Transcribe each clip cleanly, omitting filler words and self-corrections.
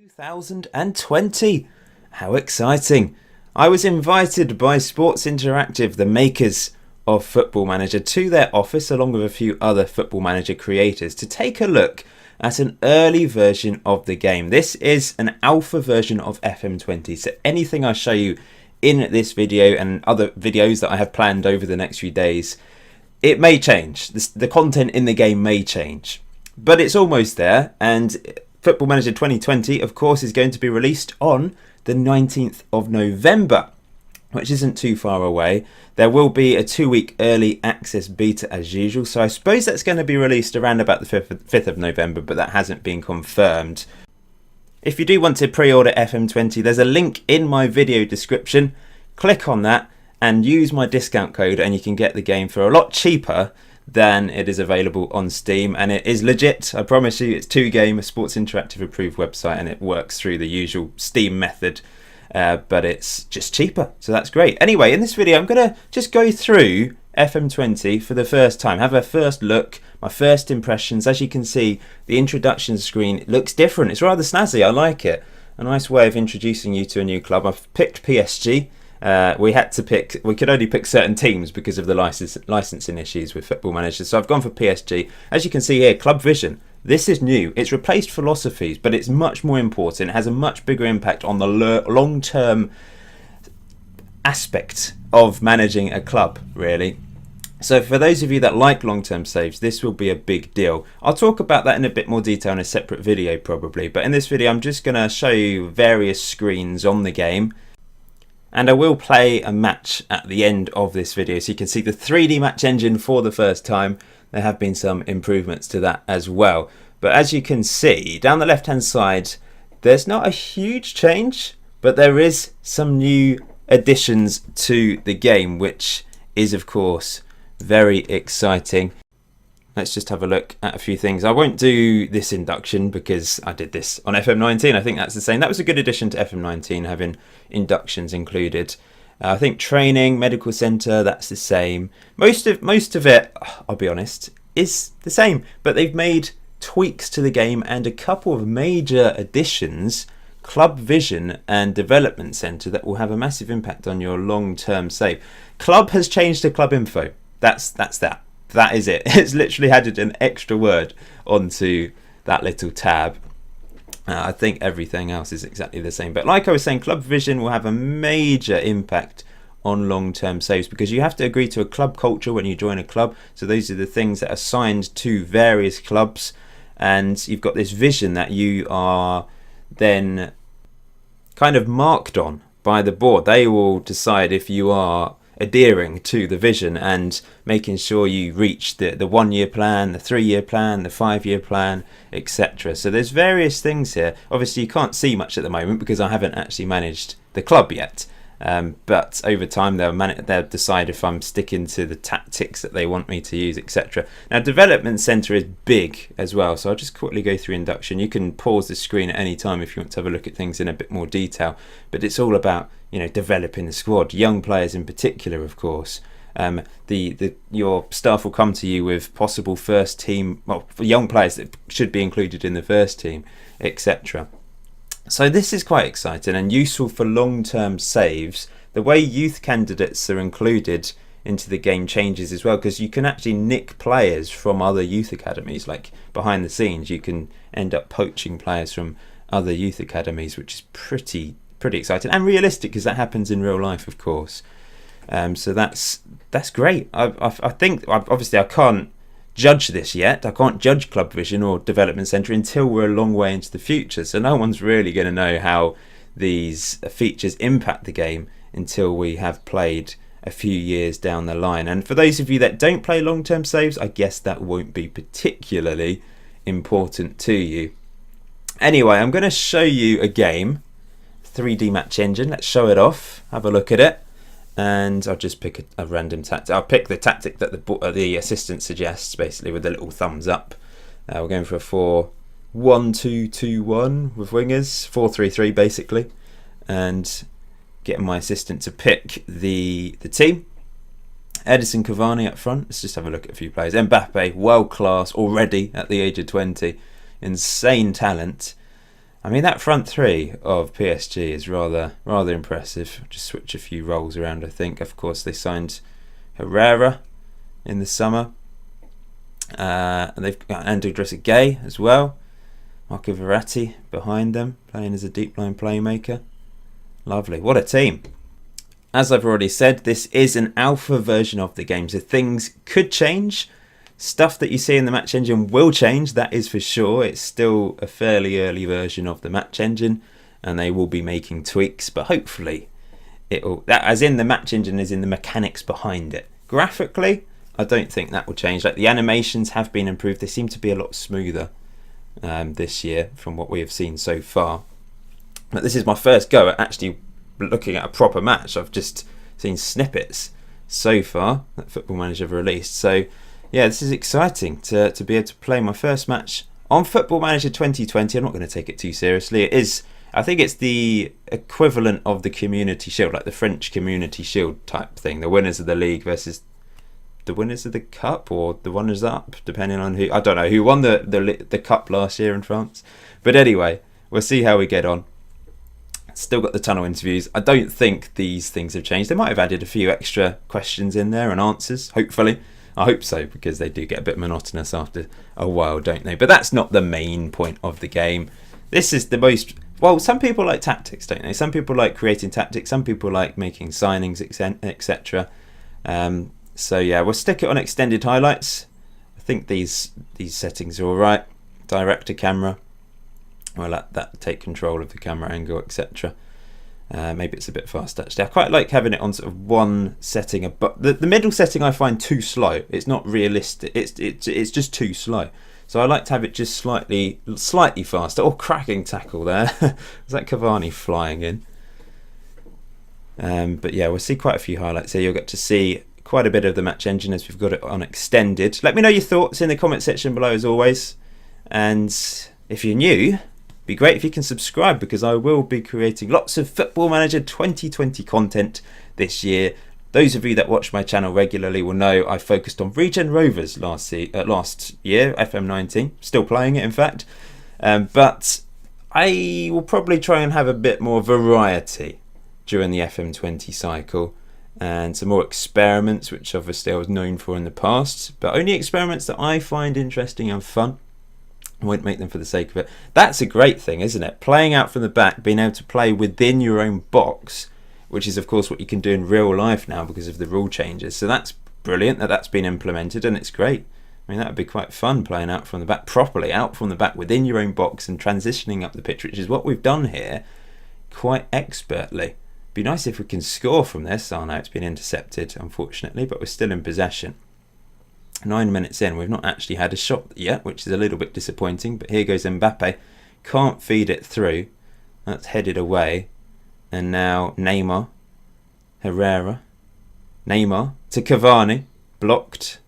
2020. How exciting. I was invited by Sports Interactive, the makers of Football Manager, to their office along with a few other Football Manager creators to take a look at an early version of the game. This is an alpha version of FM20, so anything I show you in this video and other videos that I have planned over the next few days, it may change. The content in the game may change, but it's almost there. And Football Manager 2020, of course, is going to be released on the 19th of November, which isn't too far away. There will be a 2-week early access beta as usual, so I suppose that's going to be released around about the 5th of November, but that hasn't been confirmed. If you do want to pre-order FM20, there's a link in my video description. Click on that and use my discount code and you can get the game for a lot cheaper than it is available on Steam, and it is legit. I promise you, it's 2Game, a Sports Interactive approved website, and it works through the usual Steam method, but it's just cheaper, so that's great. Anyway, in this video I'm going to just go through FM20 for the first time, have a first look, my first impressions. As you can see, the introduction screen looks different. It's rather snazzy. I like it. A nice way of introducing you to a new club. I've picked PSG. We could only pick certain teams because of the licensing issues with Football Manager, so I've gone for PSG. As you can see here, Club Vision, this is new. It's replaced philosophies, but it's much more important. It has a much bigger impact on the long-term aspect of managing a club, really. So for those of you that like long-term saves, this will be a big deal. I'll talk about that in a bit more detail in a separate video probably, but in this video I'm just going to show you various screens on the game. And I will play a match at the end of this video so you can see the 3D match engine for the first time. There have been some improvements to that as well. But as you can see, down the left hand side, there's not a huge change, but there is some new additions to the game, which is of course very exciting. Let's just have a look at a few things. I won't do this induction because I did this on FM19. I think that's the same. That was a good addition to FM19, having inductions included. I think training, medical centre, that's the same. Most of it, I'll be honest, is the same. But they've made tweaks to the game and a couple of major additions, Club Vision and Development Centre, that will have a massive impact on your long-term save. Club has changed to Club Info. That's that. That is it. It's literally added an extra word onto that little tab. I think everything else is exactly the same. But like I was saying, Club Vision will have a major impact on long-term saves because you have to agree to a club culture when you join a club. So those are the things that are assigned to various clubs. And you've got this vision that you are then kind of marked on by the board. They will decide if you are adhering to the vision and making sure you reach the 1-year plan, the 3-year plan, the 5-year plan, etc. So there's various things here. Obviously you can't see much at the moment because I haven't actually managed the club yet, but over time they'll decide if I'm sticking to the tactics that they want me to use, etc. Now Development Centre is big as well, so I'll just quickly go through induction. You can pause the screen at any time if you want to have a look at things in a bit more detail, but it's all about developing the squad, young players in particular, of course. Your staff will come to you with possible first team, well, for young players that should be included in the first team, etc. So this is quite exciting and useful for long-term saves. The way youth candidates are included into the game changes as well, because you can actually nick players from other youth academies. Like behind the scenes, you can end up poaching players from other youth academies, which is pretty exciting and realistic because that happens in real life, of course. So that's great. I think obviously I can't judge this yet. I can't judge Club Vision or Development Centre until we're a long way into the future. So no one's really going to know how these features impact the game until we have played a few years down the line. And for those of you that don't play long-term saves, I guess that won't be particularly important to you. Anyway, I'm going to show you a game. 3D match engine. Let's show it off, have a look at it, and I'll just pick a random tactic. I'll pick the tactic that the assistant suggests, basically with the little thumbs up. We're going for a 4-1-2-2-1 with wingers, 4-3-3 basically, and getting my assistant to pick the team. Edison Cavani up front. Let's just have a look at a few players. Mbappe, world class already at the age of 20, insane talent. I mean, that front three of PSG is rather impressive. Just switch a few roles around, I think. Of course, they signed Herrera in the summer. And they've got Andrew Gay as well. Marco Verratti behind them, playing as a deep line playmaker. Lovely. What a team. As I've already said, this is an alpha version of the game, so things could change. Stuff that you see in the match engine will change, that is for sure. It's still a fairly early version of the match engine, and they will be making tweaks, but hopefully it'll, that as in the match engine is in the mechanics behind it. Graphically, I don't think that will change. Like, the animations have been improved. They seem to be a lot smoother this year from what we have seen so far. But this is my first go at actually looking at a proper match. I've just seen snippets so far that Football Manager have released. So yeah, this is exciting to be able to play my first match on Football Manager 2020. I'm not going to take it too seriously. It is, I think it's the equivalent of the Community Shield, like the French Community Shield type thing. The winners of the league versus the winners of the cup, or the runners up, depending on who. I don't know who won the cup last year in France. But anyway, we'll see how we get on. Still got the tunnel interviews. I don't think these things have changed. They might have added a few extra questions in there and answers, hopefully. I hope so, because they do get a bit monotonous after a while, don't they? But that's not the main point of the game. This is the most... Well, some people like tactics, don't they? Some people like creating tactics. Some people like making signings, etc. So yeah, we'll stick it on extended highlights. I think these settings are all right. Direct to camera. We'll let that take control of the camera angle, etc. Maybe it's a bit fast actually. I quite like having it on sort of one setting, but the middle setting I find too slow. It's not realistic. It's just too slow. So I like to have it just slightly faster. Oh, cracking tackle there. Is that Cavani flying in? But yeah, we'll see quite a few highlights here. You'll get to see quite a bit of the match engine as we've got it on extended. Let me know your thoughts in the comment section below as always. And if you're new, be great if you can subscribe, because I will be creating lots of Football Manager 2020 content this year. Those of you that watch my channel regularly will know I focused on Regen Rovers last year, FM19. Still playing it, in fact. But I will probably try and have a bit more variety during the FM20 cycle, and some more experiments, which obviously I was known for in the past, but only experiments that I find interesting and fun. I won't make them for the sake of it. That's a great thing, isn't it? Playing out from the back, being able to play within your own box, which is of course what you can do in real life now because of the rule changes. So that's brilliant that that's been implemented, and it's great. I mean, that would be quite fun, playing out from the back properly, out from the back within your own box and transitioning up the pitch, which is what we've done here quite expertly. Be nice if we can score from this. Oh no, it's been intercepted unfortunately, but we're still in possession. 9 minutes in, we've not actually had a shot yet, which is a little bit disappointing, but here goes Mbappe. Can't feed it through. That's headed away. And now Neymar. Herrera. Neymar to Cavani. Blocked.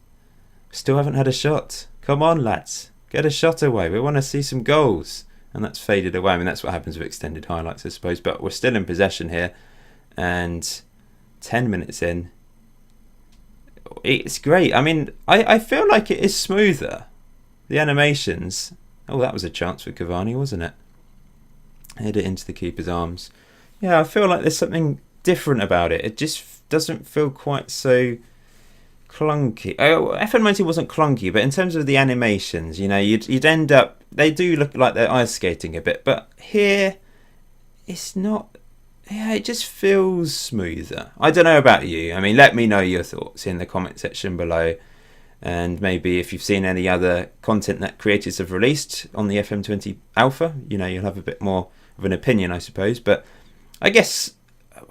Still haven't had a shot. Come on, lads. Get a shot away. We want to see some goals. And that's faded away. I mean, that's what happens with extended highlights, I suppose. But we're still in possession here. And 10 minutes in. It's great. I mean, I feel like it is smoother. The animations. Oh, that was a chance for Cavani, wasn't it? Head it into the keeper's arms. Yeah, I feel like there's something different about it. It just doesn't feel quite so clunky. Oh, FM19 wasn't clunky, but in terms of the animations, you know, you'd end up... They do look like they're ice skating a bit, but here it's not... Yeah, it just feels smoother. I don't know about you. I mean, let me know your thoughts in the comment section below. And maybe if you've seen any other content that creators have released on the FM20 Alpha, you know, you'll have a bit more of an opinion, I suppose. But I guess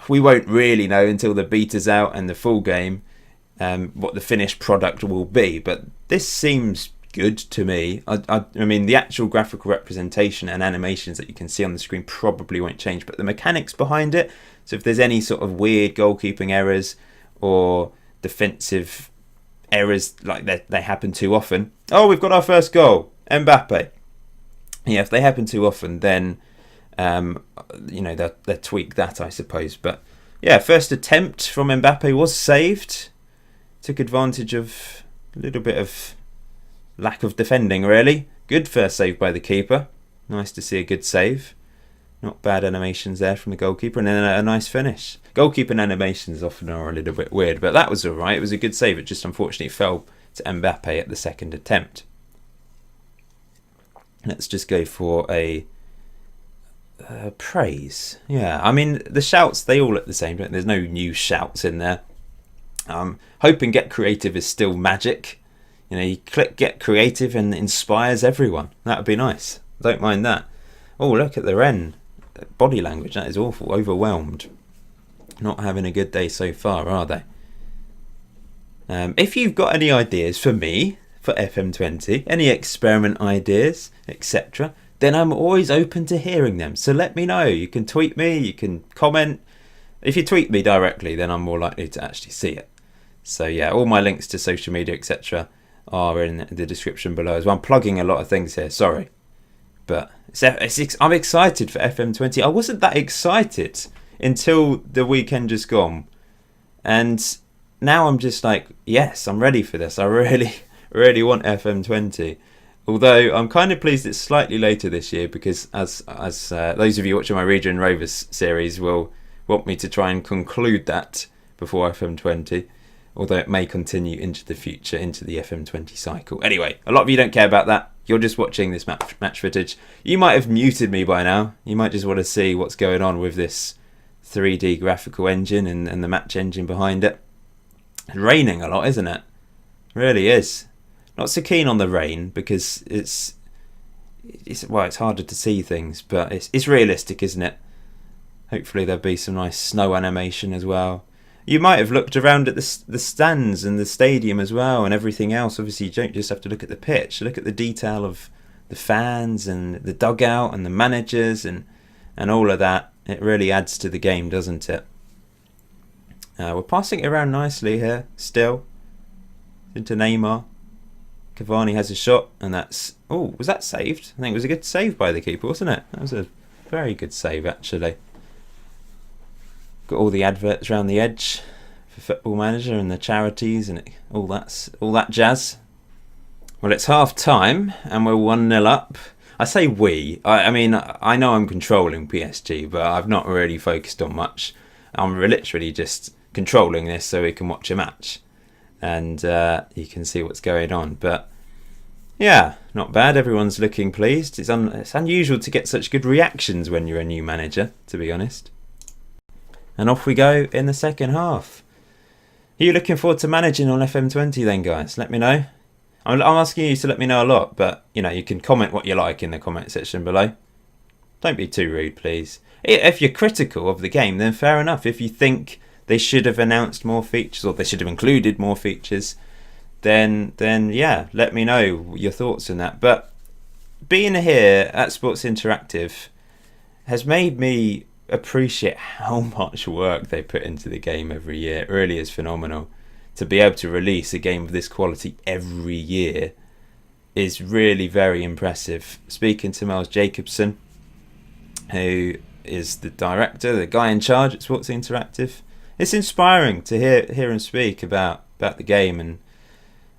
we won't really know until the beta's out and the full game what the finished product will be. But this seems good to me. I mean, the actual graphical representation and animations that you can see on the screen probably won't change, but the mechanics behind it, so if there's any sort of weird goalkeeping errors or defensive errors, like they happen too often. Oh, we've got our first goal, Mbappe. Yeah, if they happen too often, then you know, they'll tweak that, I suppose. But yeah, first attempt from Mbappe was saved. Took advantage of a little bit of lack of defending, really. Good first save by the keeper. Nice to see a good save. Not bad animations there from the goalkeeper, and then a nice finish. Goalkeeping animations often are a little bit weird, but that was alright. It was a good save. It just unfortunately fell to Mbappe at the second attempt. Let's just go for a praise. Yeah, I mean, the shouts, they all look the same. There's no new shouts in there. Hoping Get Creative is still magic. You know, you click Get Creative and it inspires everyone. That would be nice. Don't mind that. Oh, look at the Ren. Body language, that is awful. Overwhelmed. Not having a good day so far, are they? If you've got any ideas for me, for FM20, any experiment ideas, etc., then I'm always open to hearing them. So let me know. You can tweet me, you can comment. If you tweet me directly, then I'm more likely to actually see it. So yeah, all my links to social media, etc., are in the description below as well. I'm plugging a lot of things here, sorry. But I'm excited for FM20. I wasn't that excited until the weekend just gone. And now I'm just like, yes, I'm ready for this. I really want FM20. Although I'm kind of pleased it's slightly later this year, because as those of you watching my Region Rovers series will want me to try and conclude that before FM20. Although it may continue into the future, into the FM20 cycle. Anyway, a lot of you don't care about that. You're just watching this match footage. You might have muted me by now. You might just want to see what's going on with this 3D graphical engine and the match engine behind it. It's raining a lot, isn't it? It really is. Not so keen on the rain because it's harder to see things, but it's realistic, isn't it? Hopefully there'll be some nice snow animation as well. You might have looked around at the stands and the stadium as well and everything else. Obviously, you don't just have to look at the pitch. Look at the detail of the fans and the dugout and the managers and all of that. It really adds to the game, doesn't it? We're passing it around nicely here, still. Into Neymar. Cavani has a shot, and that's... Oh, was that saved? I think it was a good save by the keeper, wasn't it? That was a very good save, actually. Got all the adverts around the edge for Football Manager and the charities and all that jazz. Well, it's half time and we're 1-0 up. I say we. I mean, I know I'm controlling PSG, but I've not really focused on much. I'm literally just controlling this so we can watch a match and you can see what's going on. But yeah, not bad. Everyone's looking pleased. It's unusual to get such good reactions when you're a new manager, to be honest. And off we go in the second half. Are you looking forward to managing on FM20 then, guys? Let me know. I'm asking you to let me know a lot, but you know, you can comment what you like in the comment section below. Don't be too rude, please. If you're critical of the game, then fair enough. If you think they should have announced more features or they should have included more features, then yeah, let me know your thoughts on that. But being here at Sports Interactive has made me appreciate how much work they put into the game every year. It really is phenomenal. To be able to release a game of this quality every year is really very impressive. Speaking to Miles Jacobson, who is the director, the guy in charge at Sports Interactive, it's inspiring to hear him speak about the game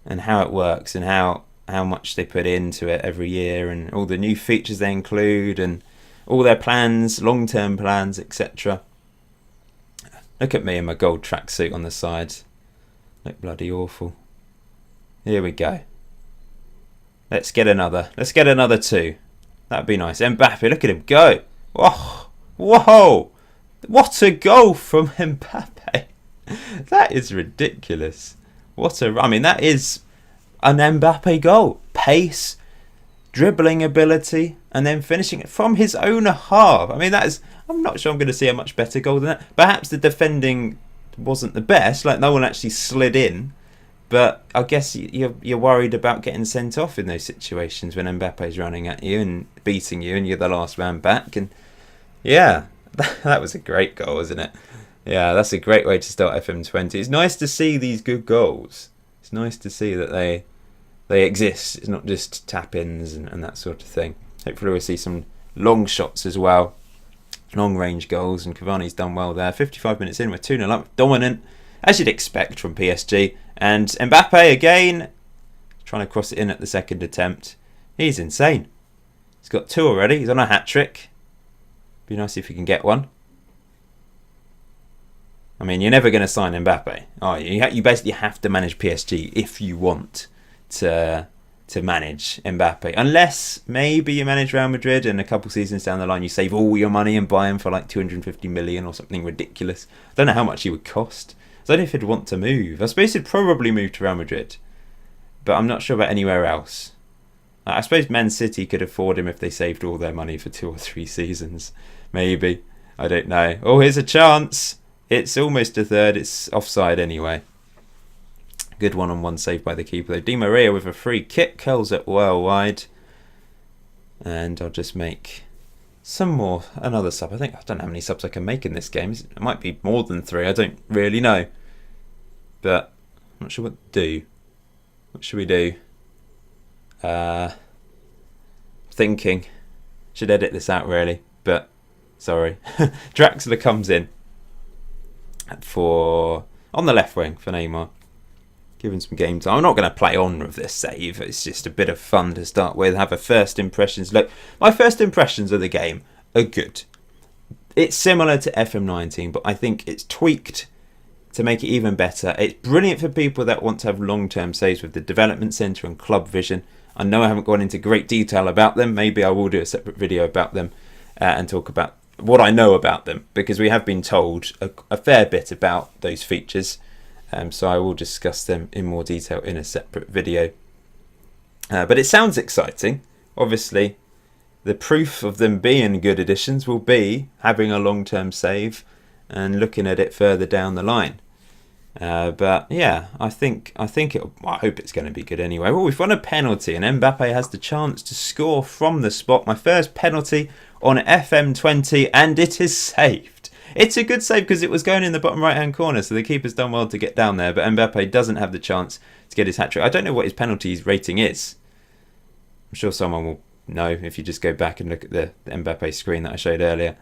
and how it works and how much they put into it every year and all the new features they include and all their plans, long-term plans, etc. Look at me in my gold tracksuit on the sides. Look bloody awful. Here we go. Let's get another 2. That'd be nice. Mbappe, look at him go. Whoa! Whoa! What a goal from Mbappe. That is ridiculous. I mean, that is an Mbappe goal. Pace, dribbling ability, and then finishing it from his own half. I mean, I'm not sure I'm going to see a much better goal than that. Perhaps the defending wasn't the best, like no one actually slid in, but I guess you're worried about getting sent off in those situations when Mbappe's running at you and beating you and you're the last man back. And yeah, that was a great goal, isn't it? Yeah, that's a great way to start FM20. It's nice to see these good goals. It's nice to see that they exist. It's not just tap-ins and that sort of thing. Hopefully we'll see some long shots as well. Long range goals, and Cavani's done well there. 55 minutes in, we're 2-0 up. Dominant, as you'd expect from PSG. And Mbappe again, trying to cross it in at the second attempt. He's insane. He's got 2 already. He's on a hat-trick. Be nice if he can get one. I mean, you're never going to sign Mbappe, are you? You basically have to manage PSG if you want to manage Mbappe. Unless maybe you manage Real Madrid and a couple seasons down the line you save all your money and buy him for like 250 million or something ridiculous. I don't know how much he would cost. I don't know if he'd want to move. I suppose he'd probably move to Real Madrid, but I'm not sure about anywhere else. I suppose Man City could afford him if they saved all their money for 2 or 3 seasons. Maybe. I don't know. Oh, here's a chance. It's almost a third. It's offside anyway. Good one-on-one save by the keeper though. Di Maria with a free kick. Curls it well wide. And I'll just make another sub. I don't know how many subs I can make in this game. It might be more than 3. I don't really know. But I'm not sure what to do. What should we do? Thinking. Should edit this out really. But, sorry. Draxler comes in on the left wing for Neymar. Give him some game time. I'm not going to play on with this save. It's just a bit of fun to start with. Have a first impressions look. My first impressions of the game are good. It's similar to FM19, but I think it's tweaked to make it even better. It's brilliant for people that want to have long-term saves with the development centre and club vision. I know I haven't gone into great detail about them. Maybe I will do a separate video about them and talk about what I know about them, because we have been told a fair bit about those features. So I will discuss them in more detail in a separate video. But it sounds exciting. Obviously, the proof of them being good additions will be having a long-term save and looking at it further down the line. But yeah, I hope it's going to be good anyway. Well, we've won a penalty and Mbappe has the chance to score from the spot. My first penalty on FM20 and it is saved. It's a good save because it was going in the bottom right hand corner, so the keeper's done well to get down there, but Mbappe doesn't have the chance to get his hat-trick. I don't know what his penalties rating is. I'm sure someone will know if you just go back and look at the Mbappe screen that I showed earlier.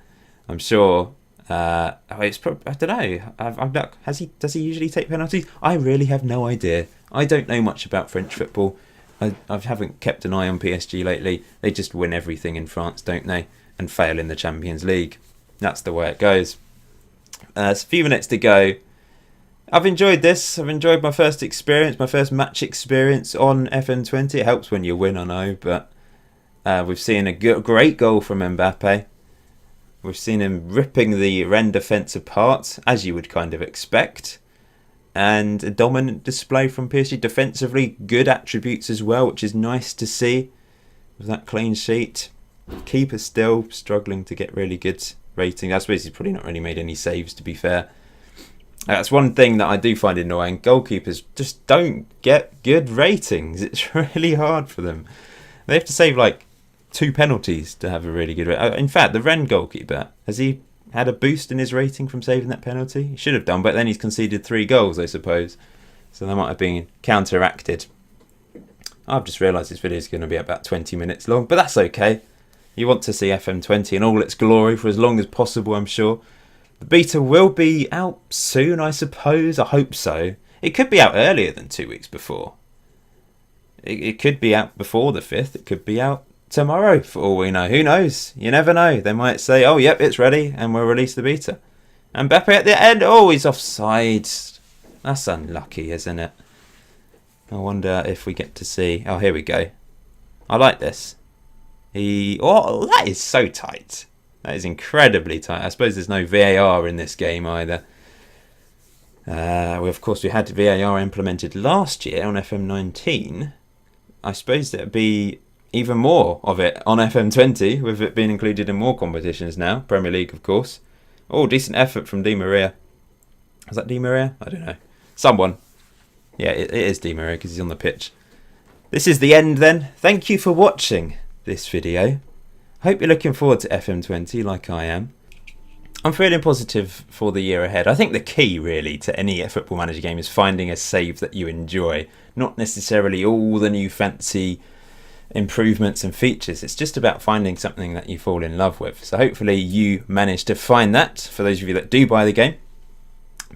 I'm sure I don't know. Does he usually take penalties? I really have no idea. I don't know much about French football. I haven't kept an eye on PSG lately. They just win everything in France, don't they? And fail in the Champions League. That's the way it goes. It's a few minutes to go. I've enjoyed this. I've enjoyed my first experience, my first match experience on FM20. It helps when you win, I know, but we've seen a great goal from Mbappe. We've seen him ripping the Rennes defence apart, as you would kind of expect. And a dominant display from PSG. Defensively, good attributes as well, which is nice to see. With that clean sheet. Keeper still struggling to get really good rating. I suppose he's probably not really made any saves, to be fair. That's one thing that I do find annoying. Goalkeepers just don't get good ratings. It's really hard for them. They have to save like 2 penalties to have a really good rating. In fact, the Rennes goalkeeper, has he had a boost in his rating from saving that penalty? He should have done, but then he's conceded 3 goals, I suppose. So that might have been counteracted. I've just realised this video is going to be about 20 minutes long, but that's okay. You want to see FM20 in all its glory for as long as possible, I'm sure. The beta will be out soon, I suppose. I hope so. It could be out earlier than 2 weeks before. It could be out before the 5th. It could be out tomorrow, for all we know. Who knows? You never know. They might say, oh, yep, it's ready, and we'll release the beta. And Mbappe at the end. Oh, he's offside. That's unlucky, isn't it? I wonder if we get to see... Oh, here we go. I like this. Oh, that is so tight. That is incredibly tight. I suppose there's no VAR in this game either. Of course, we had VAR implemented last year on FM19. I suppose there'd be even more of it on FM20, with it being included in more competitions now. Premier League, of course. Oh, decent effort from Di Maria. Is that Di Maria? I don't know. Someone. Yeah, it is Di Maria because he's on the pitch. This is the end then. Thank you for watching this video. Hope you're looking forward to FM20 like I am. I'm feeling positive for the year ahead. I think the key really to any Football Manager game is finding a save that you enjoy, not necessarily all the new fancy improvements and features. It's just about finding something that you fall in love with. So hopefully you manage to find that for those of you that do buy the game.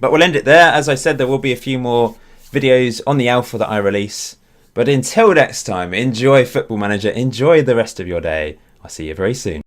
But we'll end it there. As I said, there will be a few more videos on the alpha that I release. But until next time, enjoy Football Manager, enjoy the rest of your day. I'll see you very soon.